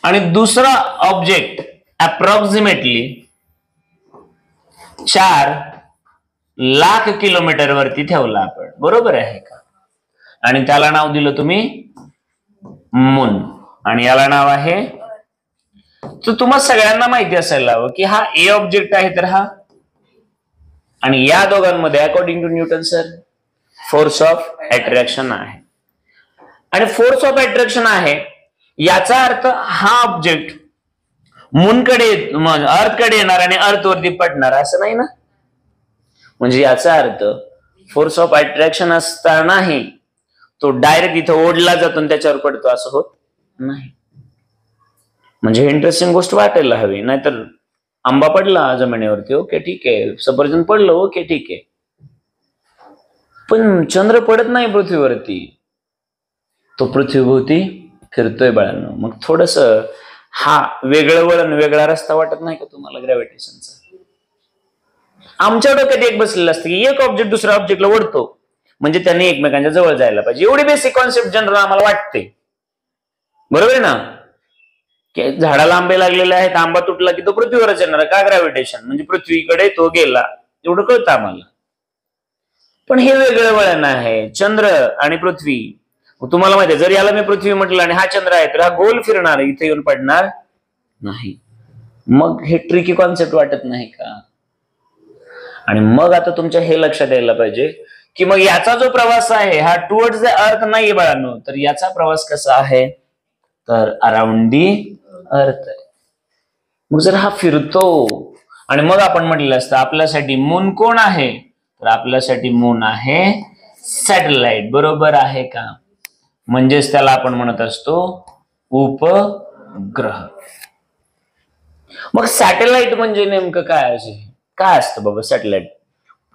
आणि दुसरा object approximately 4 lakh kilometre वरती ठेवला आपण, बरोबर आहे का? आणि त्याला नाव दिलं तुम्ही मून, आणि याला नाव आहे, तर तुम्हाला सगळ्यांना माहिती असायला हवं की हा ए ऑब्जेक्ट आहे, तर हा, आणि या दोघांमध्ये according to Newton sir force of attraction आहे. आणि फोर्स ऑफ अट्रॅक्शन आहे याचा अर्थ हा ऑब्जेक्ट मूनकडे अर्थकडे येणार आणि अर्थ वरती पडणार असं नाही ना. म्हणजे याचा अर्थ फोर्स ऑफ अट्रॅक्शन असतानाही तो डायरेक्ट इथं ओढला जातो आणि त्याच्यावर पडतो असं होत नाही. म्हणजे इंटरेस्टिंग गोष्ट वाटायला हवी, नाहीतर आंबा पडला जमिनीवरती, ओके ठीक आहे, सफरचंद पडलं, ओके ठीक आहे, पण चंद्र पडत नाही पृथ्वीवरती, तो पृथ्वीभोवती फिरतोय बाळांनो. मग थोडस हा वेगळं वळण, वेगळा रस्ता वाटत नाही का तुम्हाला ग्रॅव्हिटेशनचा? आमच्या डोक्यात एक बसलेलं असतं की एक ऑब्जेक्ट दुसऱ्या ऑब्जेक्टला ओढतो म्हणजे त्यांनी एकमेकांच्या जवळ जायला पाहिजे, एवढी बेसिक कॉन्सेप्ट जनरल आम्हाला वाटते, बरोबर आहे ना? की झाडाला आंबे लागलेले आहेत, आंबा तुटला की तो पृथ्वीवरच येणार का? ग्रॅव्हिटेशन, म्हणजे पृथ्वीकडे तो गेला, एवढं कळतं आम्हाला. पण हे वेगळं वळण आहे, चंद्र आणि पृथ्वी. तुम्हाला माहिती आहे, जर याला मी पृथ्वी म्हटलं आणि हा चंद्र आहे, तर हा गोल फिरणार, इथे येऊन पडणार नाही. मग हे ट्रिकी कॉन्सेप्ट वाटत नाही का? आणि मग आता तुमच्या हे लक्षात यायला पाहिजे की मग याचा जो प्रवास आहे हा टुवर्ड्स द अर्थ नाहीये बाळांनो, तर याचा प्रवास कसा आहे, तर अराउंड दी अर्थ आहे. मग जर हा फिरतो, आणि मग आपण म्हटलं असतं आपल्यासाठी मून कोण आहे, तर आपल्यासाठी मून आहे सॅटेलाइट, बरोबर आहे का? म्हणजेच त्याला आपण म्हणत असतो उपग्रह. मग सॅटेलाइट म्हणजे नेमकं काय काय असतं बाबा सॅटेलाइट?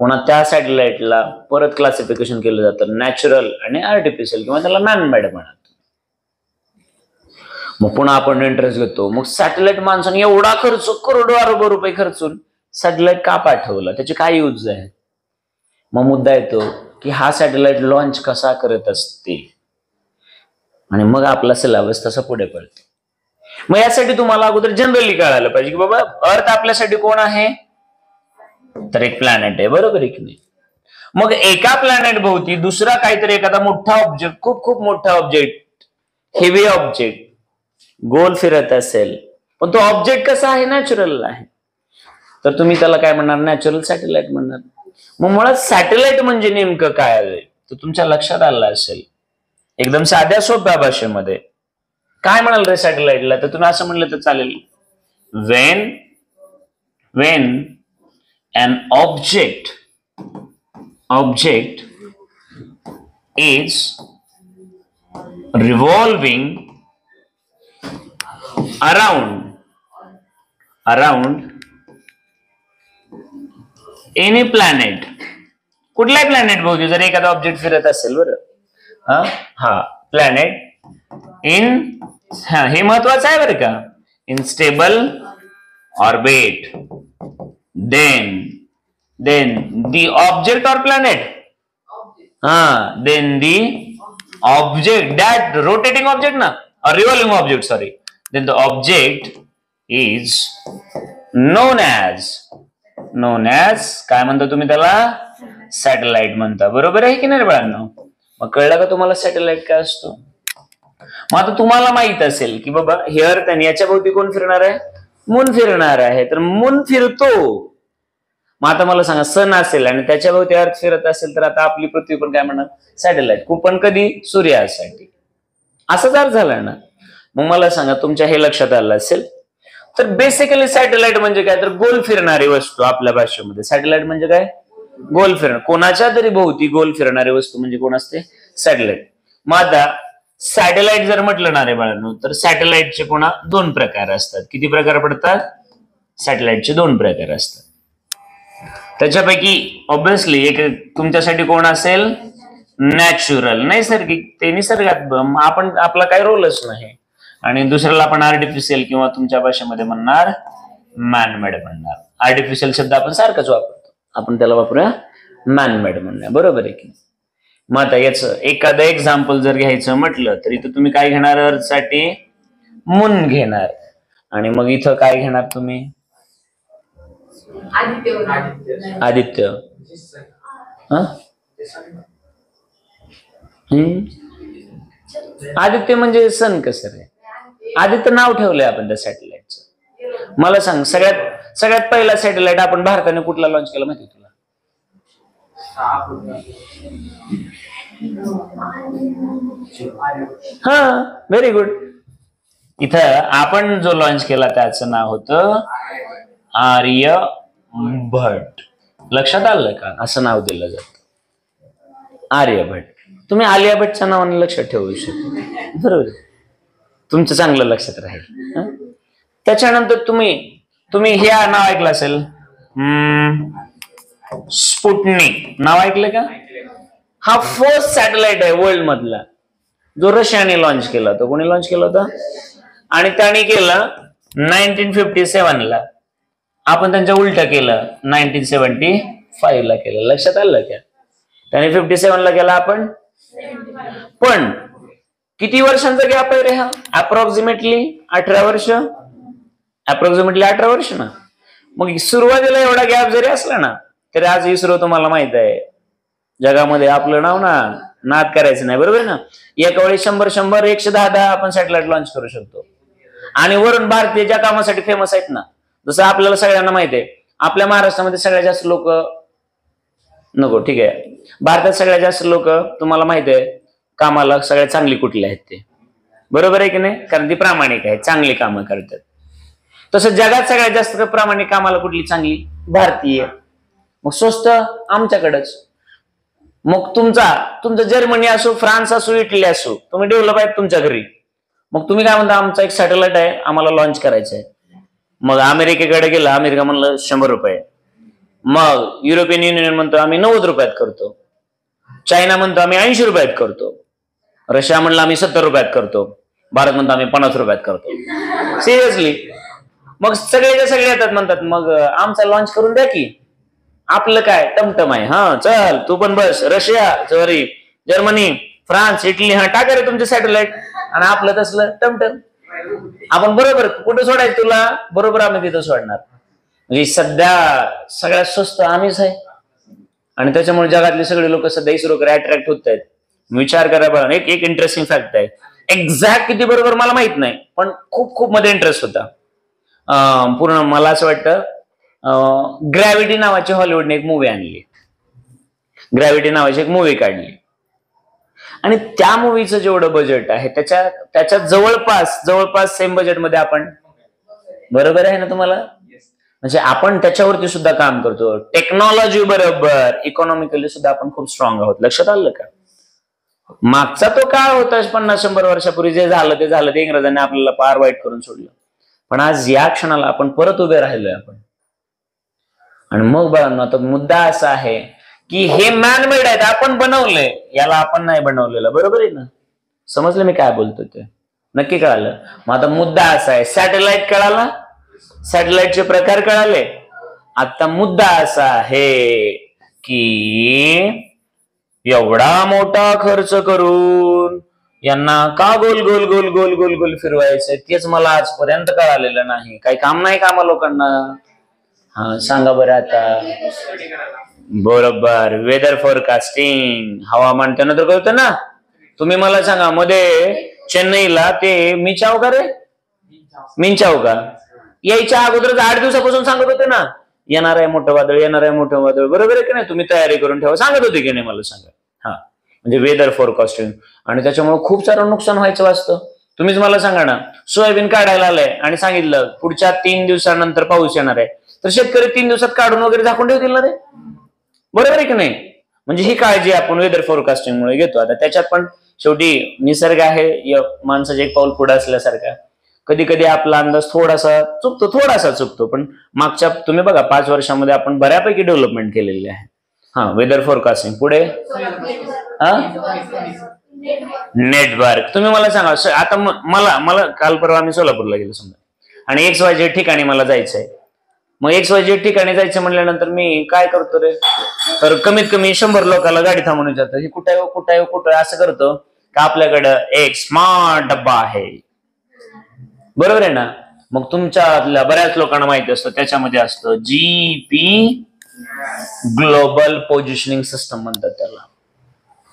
पुन्हा त्या सॅटेलाइटला परत क्लासिफिकेशन केलं जातं नॅचरल आणि आर्टिफिशियल, किंवा त्याला मॅनमेड म्हणतात. मग पुन्हा आपण इंटरेस्ट घेतो, मग सॅटेलाइट माणसाने एवढा खर्च, करोडो अरबो रुपये खर्चून सॅटेलाइट का पाठवला, त्याचे काय यूज आहे? मग मुद्दा येतो की हा सॅटेलाइट लॉन्च कसा करत असते, आणि मग आपला सिलेबस तसा पुढे पडतो. मग यासाठी तुम्हाला अगोदर जनरली कळायला पाहिजे की बाबा अर्थ आपल्यासाठी कोण आहे, तर एक प्लॅनेट आहे, बरोबर आहे की नाही? मग एका प्लॅनेट भोवती दुसरा काहीतरी एखादा मोठा ऑब्जेक्ट, खूप खूप मोठा ऑब्जेक्ट, हेवी ऑब्जेक्ट गोल फिरत असेल, पण तो ऑब्जेक्ट कसा आहे, नॅचरल आहे, तर तुम्ही त्याला काय म्हणणार, नॅचरल सॅटेलाइट म्हणणार. मग मुळात सॅटेलाइट म्हणजे नेमकं काय आहे तर तुमच्या लक्षात आलं असेल एकदम साध्या सोप्या भाषेमध्ये. काय म्हणाल रे सॅटेलाइटला, तर तुम्ही असं म्हणलं तर चालेल, Wien an object is revolving around any planet, कुठल्याही प्लॅनेट भोवती जर एखादा ऑब्जेक्ट फिरत असेल, बरं हा प्लॅनेट इन, हे महत्वाचं आहे बरं का, in stable orbit, then the object or planet, then the object, that rotating object na, or revolving object, sorry, then the object is known as काय म्हणता तुम्ही त्याला, सॅटेलाइट म्हणता, बरोबर आहे की नाही बाळांनो? मग कळलं का तुम्हाला सॅटेलाइट काय असतो? मग आता तुम्हाला माहित असेल की बाबा हे अर्थ आणि याच्या भोवती कोण फिरणार आहे, मून फिरणार आहे, तर मून फिरतो. मग आता मला सांगा, सन असेल आणि त्याच्या भोवती अर्थ फिरत असेल, तर आता आपली पृथ्वी पण काय म्हणणार, सॅटेलाइट, पण कधी, सूर्यासाठी, असाच अर्थ झाला ना. मग मला सांगा तुमच्या हे लक्षात आलं असेल, तर बेसिकली सॅटेलाइट म्हणजे काय, तर गोल फिरणारी वस्तू. आपल्या भाषेमध्ये सॅटेलाइट म्हणजे काय, गोल फिरणार, कोणाच्या तरी भोवती गोल फिरणारी वस्तू म्हणजे कोण असते, सॅटेलाइट. मग आता सॅटेलाइट जर म्हटलं ना रे बाळांनो, तर सॅटेलाइटचे पुन्हा 2 प्रकार असतात. किती प्रकार पडतात? सॅटेलाइटचे 2 प्रकार असतात. त्याच्यापैकी ऑब्विसली एक तुमच्यासाठी कोण असेल, नॅचरल, नैसर्गिक, ते निसर्गात आपण, आपला काही रोलच नाही. आणि दुसऱ्याला आपण आर्टिफिशियल किंवा तुमच्या भाषेमध्ये म्हणणार मॅनमेड म्हणणार. आर्टिफिशियल शब्द आपण सारखाच वापरतो, आपण त्याला वापरूया मॅनमेड म्हणूया, बरोबर आहे की? मग आता याचं एखादं एक्झाम्पल जर घ्यायचं म्हटलं तरी तर तुम्ही काय घेणार अर्थसाठी, मून घेणार. आणि मग इथं काय घेणार तुम्ही? आदित्य. आदित्य म्हणजे सन कसं रे? आदित्य नाव ठेवलंय आपण त्या सॅटेलाइटचं. मला सांग, सगळ्यात पहिला सॅटेलाइट आपण भारताने कुठला लॉन्च केला माहिती तुला? हा, व्हेरी गुड. इथं आपण जो लॉन्च केला त्याचं नाव होतं आर्यभट्ट. लक्षात आलं का? असं नाव दिलं जातं आर्यभट्ट. तुम्ही आलिया भट्टच्या नावाने लक्षात ठेवू शकता, बरोबर? तुमचं चांगलं लक्षात राहील. त्याच्यानंतर तुम्ही हे नाव ऐकलं असेल, स्पुटनिक नाव ऐकलं का? हा फर्स्ट सॅटेलाइट आहे वर्ल्ड मधला जो रशियाने लॉन्च केला होता. कोणी लॉन्च केला होता? आणि त्याने केलं 1957 ला. आपण त्यांच्या उलट केलं, 1975 ला केलं. लक्षात आलं का? त्याने 57 ला केला, आपण पण किती वर्षांचा गॅप आहे रे हा? अप्रॉक्सिमेटली 18 वर्ष. अप्रॉक्सिमेटली 18 वर्ष ना. मग सुरुवातीला एवढा गॅप जरी असला ना तरी आज इस्रो तुम्हाला माहित आहे जगामध्ये आपलं नाव ना नाद करायचं नाही, बरोबर ना? एका वेळी 100 110 आपण सॅटेलाइट लॉन्च करू शकतो. आणि वरून भारतीय ज्या कामासाठी फेमस आहेत ना, जसं आपल्याला सगळ्यांना माहिती आहे, आपल्या महाराष्ट्रामध्ये सगळ्यात जास्त लोक नको, ठीक आहे, भारतात सगळ्यात जास्त लोक तुम्हाला माहिती आहे कामाला सगळ्यात चांगली कुठली आहेत ते, बरोबर आहे की नाही? कारण ती प्रामाणिक आहे, चांगली कामं करतात. तसं जगात सगळ्यात जास्त प्रामाणिक कामाला कुठली चांगली? भारतीय. मग स्वस्त आमच्याकडेच. मग तुमचं जर्मनी असो, फ्रान्स असो, इटली असो, तुम्ही डेव्हलप आहेत तुमच्या घरी. मग तुम्ही काय म्हणता, आमचा एक सॅटेलाइट आहे, आम्हाला लॉन्च करायचं आहे. मग अमेरिकेकडे गेला, अमेरिका म्हणलं 100 रुपये. मग युरोपियन युनियन म्हणतो आम्ही 90 रुपयात करतो. चायना म्हणतो आम्ही 80 रुपयात करतो. रशिया म्हणलं आम्ही 70 रुपयात करतो. भारत म्हणतो आम्ही 50 रुपयात करतो. सिरियसली. मग सगळे येतात म्हणतात मग आमचा लॉन्च करून द्या की. आपलं काय टमटम आहे, हा चल तू पण बस. Russia, sorry Germany, France, Italy, हा टाका रे तुमचे सॅटेलाइट. आणि आपलं तसलं टमटम. आपण बरोबर कुठं सोडायचं तुला? बरोबर आम्ही तिथं सोडणार. म्हणजे सध्या सगळ्यात स्वस्त आम्हीच आहे. आणि त्याच्यामुळे जगातले सगळे लोक सध्या इस्रोकडे अट्रॅक्ट होत आहेत. विचार करा बघा, एक इंटरेस्टिंग फॅक्ट आहे. एक्झॅक्ट किती बरोबर मला माहित नाही, पण खूप मध्ये इंटरेस्ट होता. पूर्ण मला असं वाटतं ग्रॅव्हिटी नावाची हॉलिवूडने एक मूवी आणली. ग्रॅव्हिटी नावाची एक मूवी काढली. आणि त्या मूवीचं जेवढं बजेट आहे त्याच्या जवळपास सेम बजेटमध्ये आपण, बरोबर आहे ना तुम्हाला? म्हणजे आपण त्याच्यावरती सुद्धा काम करतो. टेक्नॉलॉजी बरोबर इकॉनॉमिकली सुद्धा आपण खूप स्ट्रॉंग आहोत. लक्षात आलं का? मागचा तो काळ होता 50-100 वर्षापूर्वी जे झालं ते इंग्रजांनी आपल्याला पार वाईट करून सोडलं. पण आज या क्षणाला आपण परत उभे राहिलोय आपण. आणि मग बघा ना, आता मुद्दा असा आहे की हे मॅनमेड आहेत, आपण बनवलंय, याला आपण नाही बनवलेलं, बरोबर आहे ना? समजलं मी काय बोलतो ते? नक्की कळालं? मग आता मुद्दा असा आहे, सॅटेलाइट कळाला, सॅटेलाइटचे प्रकार कळाले. आता मुद्दा असा आहे की एवढा मोठा खर्च करून यांना का गोल गोल गोल गोल गोल गोल फिरवायचंय तेच मला आजपर्यंत कळालेलं नाही. काही काम नाही का आम्हा लोकांना? हा सांगा बरं आता. बरोबर, वेदर फोरकास्टिंग, हवामान त्यानंतर कळतं ना. तुम्ही मला सांगा, मध्ये चेन्नईला ते मिचाव का रे, मिंचाव का यायच्या अगोदर 8 दिवसापासून सांगत होते ना, येणार आहे मोठं वादळ, येणार आहे मोठं वादळ, बरोबर आहे की नाही? तुम्ही तयारी करून ठेवा सांगत होते की नाही मला सांगा. हा म्हणजे वेदर फोरकास्टिंग. आणि त्याच्यामुळे खूप सारं नुकसान व्हायचं वाचतं. तुम्हीच मला सांगा ना, सोयाबीन काढायला आलंय आणि सांगितलं पुढच्या 3 दिवसानंतर पाऊस येणार आहे, तर शेतकरी 3 दिवसात काढून वगैरे झाकून ठेवतील ना ते, बरोबर आहे की नाही? म्हणजे ही काळजी आपण वेदर फोरकास्टिंग मुळे घेतो. आता त्याच्यात पण शेवटी निसर्ग आहे माणसाचे एक पाऊल पुढे असल्यासारखा. कधी कधी आपला अंदाज थोडासा चुकतो, पण मागच्या तुम्ही बघा 5 वर्षामध्ये आपण बऱ्यापैकी डेव्हलपमेंट केलेली आहे. हा वेदर फोरकास्टिंग. पुढे नेटवर्क. तुम्ही मला सांगा, आता मला काल परवा आम्ही सोलापूरला गेलो समजा, आणि XYZ ठिकाणी मला जायचंय. मग XYZ ठिकाणी जायचं म्हणल्यानंतर मी काय करतो रे, तर कमीत कमी 100 लोकांना गाडी थांबवून विचारतो, ही कुठे आहे कुठे आहे कुठे आहे, असं करतो का आपल्याकडं एक स्मार्ट डब्बा आहे. बरोबर आहे ना. मग तुमच्यातल्या बऱ्याच लोकांना माहिती असतं त्याच्यामध्ये असतं GP, ग्लोबल पोझिशनिंग सिस्टम म्हणतात त्याला.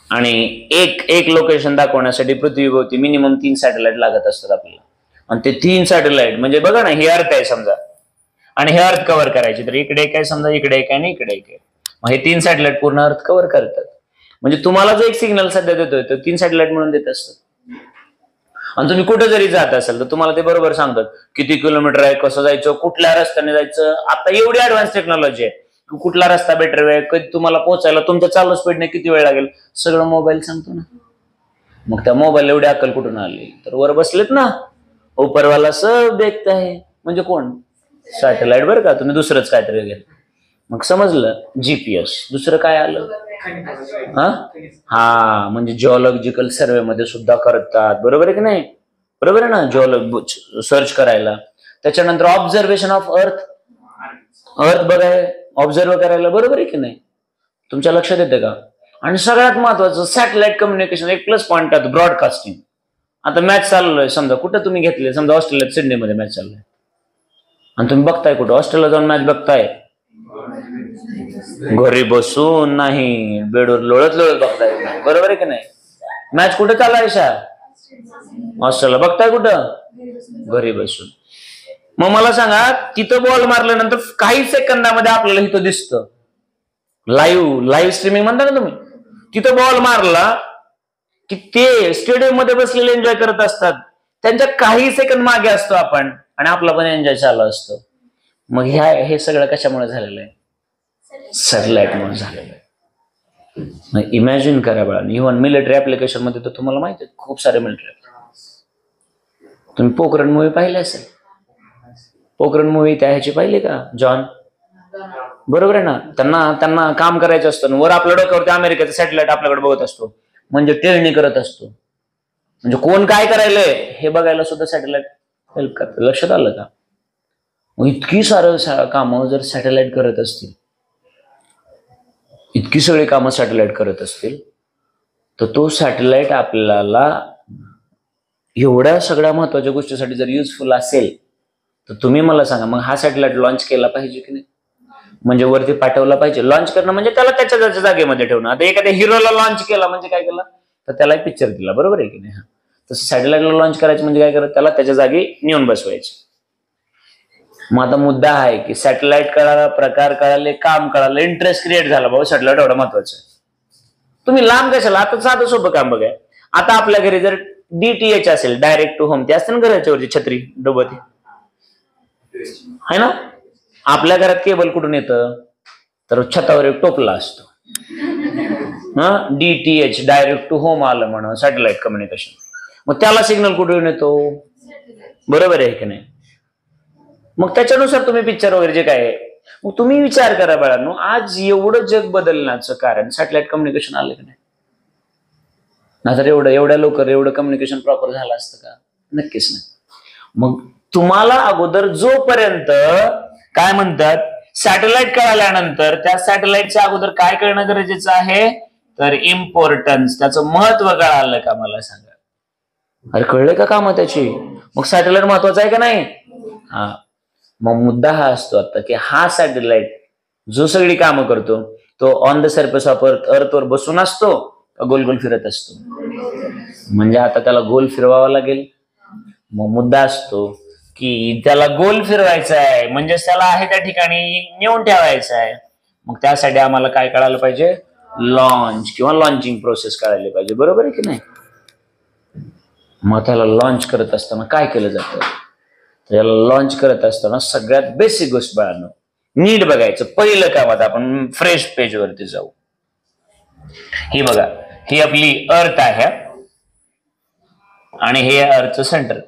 आणि एक लोकेशन दाखवण्यासाठी पृथ्वीभोवती मिनिमम 3 सॅटेलाइट लागत असतात आपल्याला. आणि ते 3 सॅटेलाइट म्हणजे बघा ना, हे अर्थ आहे समजा, आणि हे अर्थ कव्हर करायचे, तर इकडे एक आहे समजा, इकडे एक आहे आणि इकडे एक आहे. मग हे 3 सॅटेलाइट पूर्ण अर्थ कव्हर करतात. म्हणजे तुम्हाला जो एक सिग्नल सध्या देतोय तो 3 सॅटेलाइट म्हणून देत असतात. आणि तुम्ही कुठे जरी जात असाल तर तुम्हाला ते बरोबर सांगतात किती किलोमीटर आहे, कसं जायचं, कुठल्या रस्त्याने जायचं. आता एवढी ऍडव्हान्स टेक्नॉलॉजी आहे, कुठला रस्ता बेटर आहे, कधी तुम्हाला पोहोचायला तुमच्या चालू स्पीडने किती वेळ लागेल, सगळं मोबाईल सांगतो ना. मग त्या मोबाईल एवढी अक्कल कुठून आली, तर वर बसलेत ना उपरवाला सब देखता है, म्हणजे कोण, सॅटेलाइट. बरं का, तुम्ही दुसरंच काहीतरी वगैरे. मग समजलं GPS. दुसरं काय आलं, हा म्हणजे जिओलॉजिकल सर्वे मध्ये सुद्धा करतात. बरोबर आहे की नाही, बरोबर आहे ना, जिओलॉजी सर्च करायला. त्याच्यानंतर ऑब्झर्वेशन ऑफ अर्थ बघाय, ऑब्झर्व करायला. बरोबर आहे की नाही, तुमच्या लक्षात येते का. आणि सगळ्यात महत्वाचं सॅटेलाइट कम्युनिकेशन, एक प्लस पॉईंट आहे ब्रॉडकास्टिंग. आता मॅच चाललोय समजा, कुठं तुम्ही घेतले, समजा ऑस्ट्रेलियात सिडनीमध्ये मॅच चाललोय, आणि तुम्ही बघताय कुठं, ऑस्ट्रेलिया जाऊन मॅच बघताय, घरी बसून नाही, बेडवर लोळत बघताय. बरोबर आहे की नाही. मॅच कुठं चालायचा, ऑस्ट्रेलिया, बघताय कुठं, घरी बसून. मग मला सांगा, तिथं बॉल मारल्यानंतर काही सेकंदामध्ये आपल्याला इथं दिसतं, लाईव्ह स्ट्रीमिंग म्हणता ना तुम्ही. तिथं बॉल मारला की ते स्टेडियम मध्ये बसलेले एन्जॉय करत असतात, त्यांच्या काही सेकंद मागे असतो आपण, आणि आपला पण एन्जॉय चालू असतो. मग हे सगळं कशामुळे झालेलं आहे, सॅटेलाइटमुळे झालेलं आहे. इमॅजिन करा बघा, इव्हन मिलिटरी ऍप्लिकेशन मध्ये तर तुम्हाला माहिती आहे खूप सारे मिलिटरी. तुम्ही पोखरण मूवी पाहिले असेल, पोखरण मूवी त्या ह्याची पाहिली का, जॉन, बरोबर आहे ना. त्यांना काम करायचं असतं, वर आपल्या डोक्यावरती अमेरिकेचा सॅटेलाइट आपल्याकडे बघत असतो, म्हणजे टेळणी करत असतो, म्हणजे कोण काय करायलंय हे बघायला सुद्धा सॅटेलाइट हेल्प करतं. लक्षात आलं का. मग इतकी सारं कामं जर सॅटेलाइट करत असतील, इतकी सगळी कामं सॅटेलाइट करत असतील, तर तो सॅटेलाइट आपल्याला एवढ्या सगळ्या महत्वाच्या गोष्टीसाठी जर युजफुल असेल, तर तुम्ही मला सांगा, मग हा सॅटेलाइट लॉन्च केला पाहिजे की नाही, म्हणजे वरती पाठवला पाहिजे. लॉन्च करणं म्हणजे त्याला त्याच्या जागेमध्ये ठेवणं. आता एखाद्या हिरोला लॉन्च केला म्हणजे काय केलं, तर त्याला एक पिक्चर दिला, बरोबर आहे की नाही. तसं सॅटेलाइटला लॉन्च करायचं म्हणजे काय करायचं, त्याला त्याच्या जागी नेऊन बसवायचं. मग आता मुद्दा आहे की सॅटेलाइट कळाला, प्रकार कळाले, काम कळालं, इंटरेस्ट क्रिएट झाला, बाबा सॅटेलाइट एवढं महत्वाचं आहे. तुम्ही लांब कशाला, आता साधं सोपं काम बघा. आता आपल्या घरी जर DTH असेल, डायरेक्ट टू होम, ते असते ना घराच्या वरची छत्री डोबती, है ना. आपल्या घरात केबल कुठून येतं, तर छतावर एक टोपला असतो. DTH, डायरेक्ट टू होम आलं म्हणून, सॅटेलाइट कम्युनिकेशन. मग त्याला सिग्नल कुठून येतो, बरोबर आहे की नाही. मग त्याच्यानुसार तुम्ही पिक्चर वगैरे जे काय आहे. मग तुम्ही विचार करा बाळांनो, आज एवढं जग बदलण्याचं कारण सॅटेलाइट कम्युनिकेशन आलं की नाही. नाहीतर एवढ्या लवकर एवढं कम्युनिकेशन प्रॉपर झालं असतं का, नक्कीच नाही. मग तुम्हाला अगोदर जोपर्यंत काय म्हणतात, सॅटेलाइट कळाल्यानंतर त्या सॅटेलाइटच्या अगोदर काय कळणं गरजेचं आहे, तर इम्पॉर्टन्स, त्याचं महत्व कळालं का मला सांगा. अरे कळलं का काम त्याची, मग सॅटेलाइट महत्वाचं आहे का नाही. हा, मग मुद्दा हा असतो आता की हा सॅटेलाइट जो सगळी कामं करतो, तो ऑन द सरफेस ऑफ अर्थवर बसून असतो का गोल गोल फिरत असतो. म्हणजे आता त्याला गोल फिरवावा लागेल. मग मुद्दा असतो की त्याला गोल फिरवायचा आहे, म्हणजे त्याला आहे त्या ठिकाणी नेऊन ठेवायचं आहे. मग त्यासाठी आम्हाला काय कळायला पाहिजे, लॉन्च किंवा लॉन्चिंग प्रोसेस कळायला पाहिजे, बरोबर आहे की नाही. मग त्याला लॉन्च करत असताना काय केलं जातं, त्याला लॉन्च करत असताना सगळ्यात बेसिक गोष्ट बाळांनो नीट बघायचं. पहिलं काम, आता आपण फ्रेश पेज वरती जाऊ. ही बघा, ही आपली अर्थ आहे आणि हे अर्थचं सेंटर.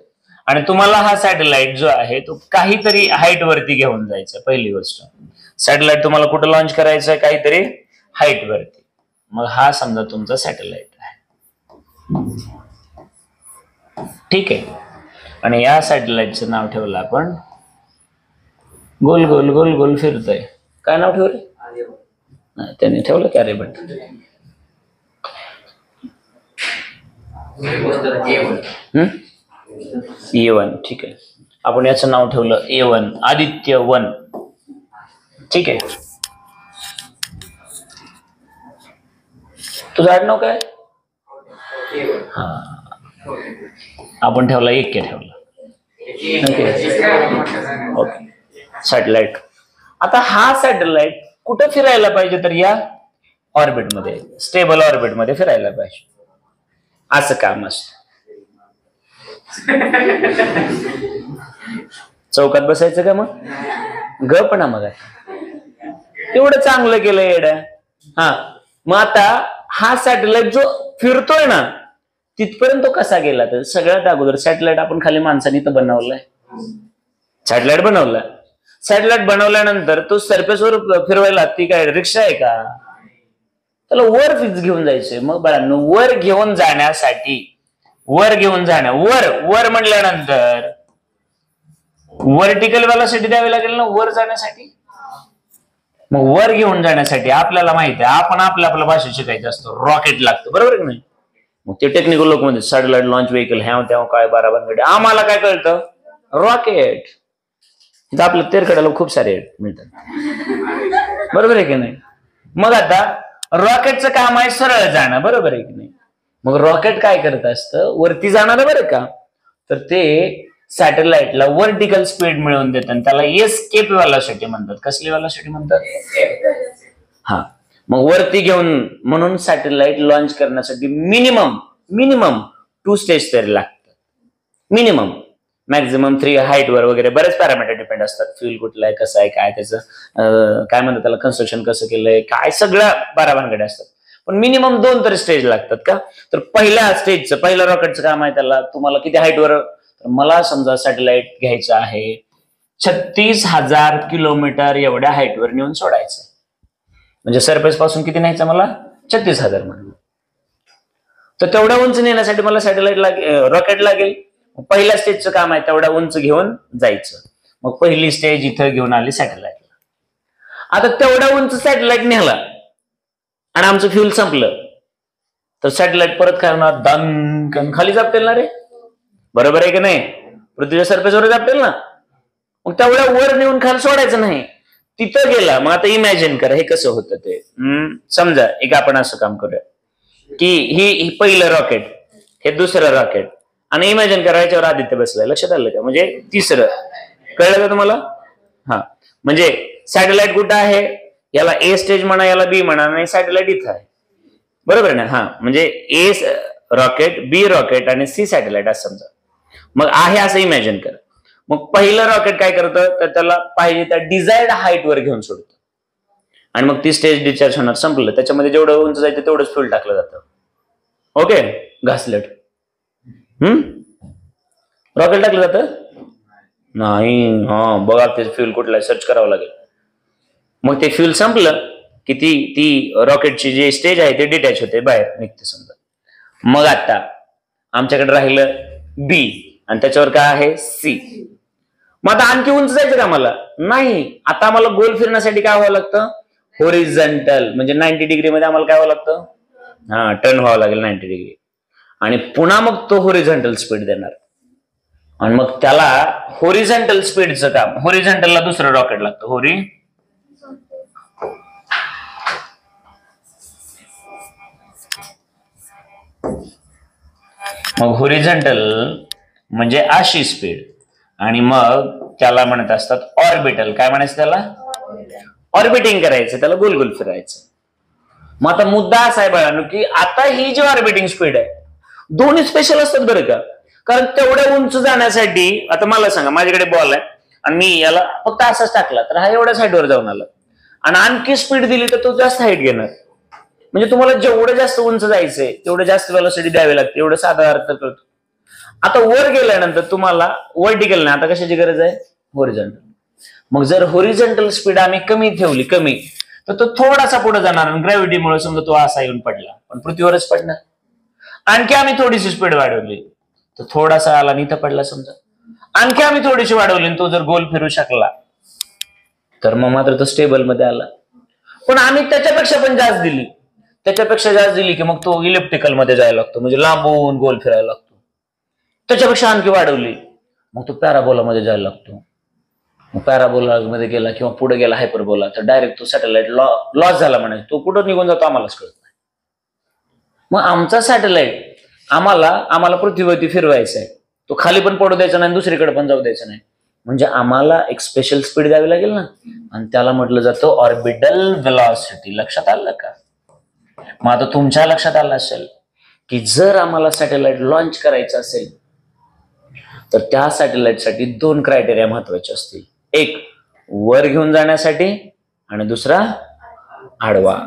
आणि तुम्हाला हा सॅटेलाइट जो आहे तो काहीतरी हाईट वरती घेऊन जायचा. पहिली गोष्ट, सॅटेलाइट तुम्हाला कुठं लॉन्च करायचं आहे, काहीतरी हाईट वरती. मग हा समजा तुमचा सॅटेलाइट आहे, ठीक आहे. आणि या सॅटेलाइटचं नाव ठेवलं आपण गोल गोल गोल गोल फिरतोय. काय नाव ठेवलं, त्यांनी ठेवलं की आर्यभट्ट. A1. ठीक आहे, आपण याचं नाव ठेवलं A1, आदित्य 1. ठीक आहे, तुझं आडनाव काय? हा, आपण ठेवला AK ठेवला. Okay, satellite. आता हा सॅटेलाइट कुठं फिरायला पाहिजे? तर या ऑर्बिटमध्ये, स्टेबल ऑर्बिटमध्ये फिरायला पाहिजे. असं काम असतं. चौकात बसायचं का मग? गप ना मग, एवढं चांगलं केलं येड्या. हा, मग आता हा सॅटेलाइट जो फिरतोय ना, तिथपर्यंत तो कसा गेला? तर सगळ्यात अगोदर सॅटेलाइट आपण खाली माणसाने तर बनवलाय. सॅटेलाइट बनवला, सॅटेलाइट बनवल्यानंतर तो सरफेसवर फिरवायला ती काय रिक्षा आहे का? त्याला वर फिक्स घेऊन जायचंय. मग बाळांनो, वर घेऊन जाण्यासाठी, वर म्हटल्यानंतर व्हर्टिकल व्हेलॉसिटी द्यावी लागेल ना वर जाण्यासाठी. मग वर घेऊन जाण्यासाठी आपल्याला माहिती आहे, आपण आपल्या भाषेत शिकायचं असतं, रॉकेट लागतं, बरोबर की नाही? मग ते टेक्निकल लोक म्हणजे सॅटेलाइट लॉन्च व्हेकल, ह्या तेव्हा काय 12 बनगडे. आम्हाला काय कळतं? रॉकेट. इथं आपल्या तेरकड्याला खूप सारे मिळतात, बरोबर आहे की नाही? मग आता रॉकेटचं काम आहे सरळ जाणं, बरोबर आहे की नाही? मग रॉकेट काय करत असतं? वरती जाणार, बरं का? तर ते सॅटेलाइटला व्हर्टिकल स्पीड मिळवून देतात, त्याला एस्केप व्हेलॉसिटी म्हणतात. कसली व्हेलॉसिटी म्हणतात? हा, मग वरती घेऊन, म्हणून सॅटेलाइट लॉन्च करण्यासाठी मिनिमम 2 स्टेज तरी लागतात. मिनिमम, मॅक्झिमम 3 हाईट वर वगैरे बरेच पॅरामीटर डिपेंड असतात. फ्युल कुठलं आहे, कसं आहे, काय त्याचं काय म्हणतात त्याला, कन्स्ट्रक्शन कसं केलंय, काय सगळ्या 12 भानगडे असतात. पण मिनिमम 2 तरी स्टेज लागतात का? तर पहिल्या स्टेजचं, पहिल्या रॉकेटचं काम आहे त्याला, तुम्हाला किती हाईट वर, मला समजा सॅटेलाइट घ्यायचं आहे 36,000 किलोमीटर एवढ्या हाईट वर नेऊन सोडायचं. म्हणजे सरफेस पासून किती न्यायचं मला? 36,000 म्हणून. तर तेवढ्या उंच नेण्यासाठी मला सॅटेलाइट रॉकेट लागेल. पहिल्या स्टेजचं काम आहे तेवढ्या उंच घेऊन जायचं. मग पहिली स्टेज इथं घेऊन आली सॅटेलाइटला. आता तेवढ्या उंच सॅटेलाइट नेला आणि आमचं फ्युल संपलं, तर सॅटेलाइट परत काय होणार? दणकन खाली जापटेल ना रे, बरोबर आहे की नाही? पृथ्वीच्या सरफेसवर जापटेल ना. मग तेवढ्या वर नेऊन खाली सोडायचं नाही, तिथं गेला. मग आता इमॅजिन करा हे कसं होतं ते. समजा एक आपण असं काम करूया की ही पहिलं रॉकेट, हे दुसरं रॉकेट, आणि इमॅजिन करा याच्यावर आदित्य बसलाय. लक्षात आलं का? म्हणजे तिसरं. कळलं का तुम्हाला? हा, म्हणजे सॅटेलाइट कुठं आहे? याला A स्टेज म्हणा, याला B म्हणा, आणि सॅटेलाइट इथं आहे, बरोबर ना? हा, म्हणजे A रॉकेट, B रॉकेट आणि C सॅटेलाइट असं समजा. मग आहे असं इमॅजिन करा. मग पहिलं रॉकेट काय करतं? तर त्याला पाहिजे त्या डिझायर्ड हाईट वर घेऊन सोडतं, आणि मग ती स्टेज डिस्चार्ज होणार, संपलं. त्याच्यामध्ये जेवढं उंच जायचं तेवढंच फ्युल टाकलं जातं. ओके, घासलेट. रॉकेट टाकलं जातं नाही. हा, बघा ते फ्युल कुठला सर्च करावं लागेल. मग ते फ्युल संपलं की ती रॉकेटची जी स्टेज आहे ते डिटॅच होते, बाहेर निघते समजा. मग आता आमच्याकडे राहिलं B, आणि त्याच्यावर काय आहे? C. मग आता आणखी उंच जायचं का मला? नाही. आता आम्हाला गोल फिरण्यासाठी काय व्हावं लागतं? होरिझॉन्टल, म्हणजे 90 डिग्री मध्ये आम्हाला काय व्हावं लागतं? हा, टर्न व्हावं लागेल 90 डिग्री. आणि पुन्हा मग तो होरिझॉन्टल स्पीड देणार, आणि मग त्याला होरिझॉन्टल स्पीडचं काम, होरिझॉन्टलला दुसरं रॉकेट लागतं. मग होरिझॉन्टल म्हणजे अशी स्पीड, आणि मग त्याला म्हणत असतात ऑर्बिटल. काय म्हणायचं त्याला? ऑर्बिटिंग करायचं, त्याला गोल गोल फिरायचं. मग आता मुद्दा असा आहे बाळांनो की आता ही जी ऑर्बिटिंग स्पीड आहे, दोन्ही स्पेशल असतात बरं का. कारण तेवढ्या उंच जाण्यासाठी, आता मला सांगा माझ्याकडे बॉल आहे आणि मी याला फक्त असाच टाकला तर हा एवढ्याच हाईटवर जाऊन आला, आणि आणखी स्पीड दिली तर तो जास्त हाईट घेणार. म्हणजे तुम्हाला जेवढं जास्त उंच जायचंय तेवढं जास्त व्हेलॉसिटी द्यावी लागते, एवढं साधा अर्थ करतो. आता वर गेल्यानंतर तुम्हाला व्हर्टिकल नाही, आता कशाची गरज आहे? होरिझॉन्टल. मग जर होरिझॉन्टल स्पीड आम्ही कमी ठेवली, तर तो थोडासा पुढे जाणार, आणि ग्रॅव्हिटीमुळे समजा तो असा येऊन पडला, पण पृथ्वीवरच पडणार. आणखी आम्ही थोडीशी स्पीड वाढवली तर थोडासा आला आणि इथं पडला समजा. आणखी आम्ही थोडीशी वाढवली आणि तो जर गोल फिरू शकला तर मग मात्र तो स्टेबल मध्ये आला. पण आम्ही त्याच्यापेक्षा पण जास्त दिली, की मग तो इलेप्टिकल मध्ये जायला लागतो, म्हणजे लांबून गोल फिरायला लागतो. त्याच्यापेक्षा आणखी वाढवली, मग तो पॅराबोलामध्ये जायला लागतो. मग पॅराबोला मध्ये गेला किंवा पुढे गेला हायपरबोला, तर डायरेक्ट तो सॅटेलाइट लॉस झाला म्हणायचं. तो कुठं निघून जातो आम्हालाच कळत नाही. मग आमचा सॅटेलाइट आम्हाला पृथ्वीवरती फिरवायचा आहे. तो खाली पण पडू द्यायचा नाही, दुसरीकडे पण जाऊ द्यायचा नाही. म्हणजे आम्हाला एक स्पेशल स्पीड द्यावी लागेल ना, आणि त्याला म्हटलं जातं ऑर्बिटल व्हेलॉसिटी. लक्षात आलं का? मग आता तुमच्या लक्षात आलं असेल की जर आम्हाला सॅटेलाइट लॉन्च करायचं असेल तर त्या सॅटेलाइटसाठी 2 क्रायटेरिया महत्वाचे असतील. एक वर घेऊन जाण्यासाठी आणि दुसरा आडवा.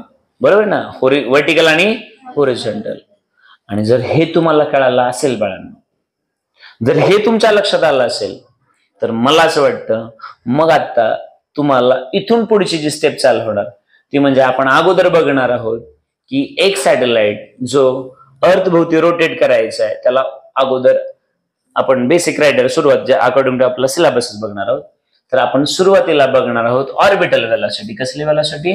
बरोबर ना? व्हर्टिकल आणि हॉरिझॉन्टल. आणि जर हे तुम्हाला कळालं असेल बाळांनो, जर हे तुमच्या लक्षात आलं असेल, तर मला असं वाटतं मग आता तुम्हाला इथून पुढची जी स्टेप चालू होणार ती म्हणजे आपण अगोदर बघणार आहोत की एक सॅटेलाइट जो अर्थ भोवती रोटेट करायचा आहे त्याला अगोदर आपण बेसिक क्रायटेरिया सुरुवात जे अकॉर्डिंग टू आपला सिलेबसच बघणार आहोत. तर आपण सुरुवातीला बघणार आहोत ऑर्बिटल व्हेलॉसिटी. कसली व्हेलॉसिटी?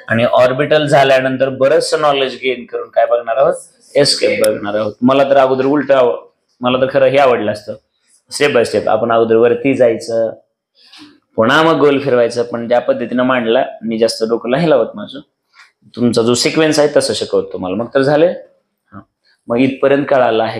आणि ऑर्बिटल झाल्यानंतर बरंचसं नॉलेज गेन करून काय बघणार आहोत? एस्केप बघणार आहोत. मला तर अगोदर मला तर खरं हे आवडलं असतं, स्टेप बाय स्टेप आपण अगोदर वरती जायचं, पुन्हा मग गोल फिरवायचं. पण ज्या पद्धतीनं मांडला मी जास्त डोकं नाही लावत माझं. तुमचा जो सिक्वेन्स आहे तसं शिकवतो तुम्हाला. मग तर झाले. मग इथपर्यंत कळालं आहे का?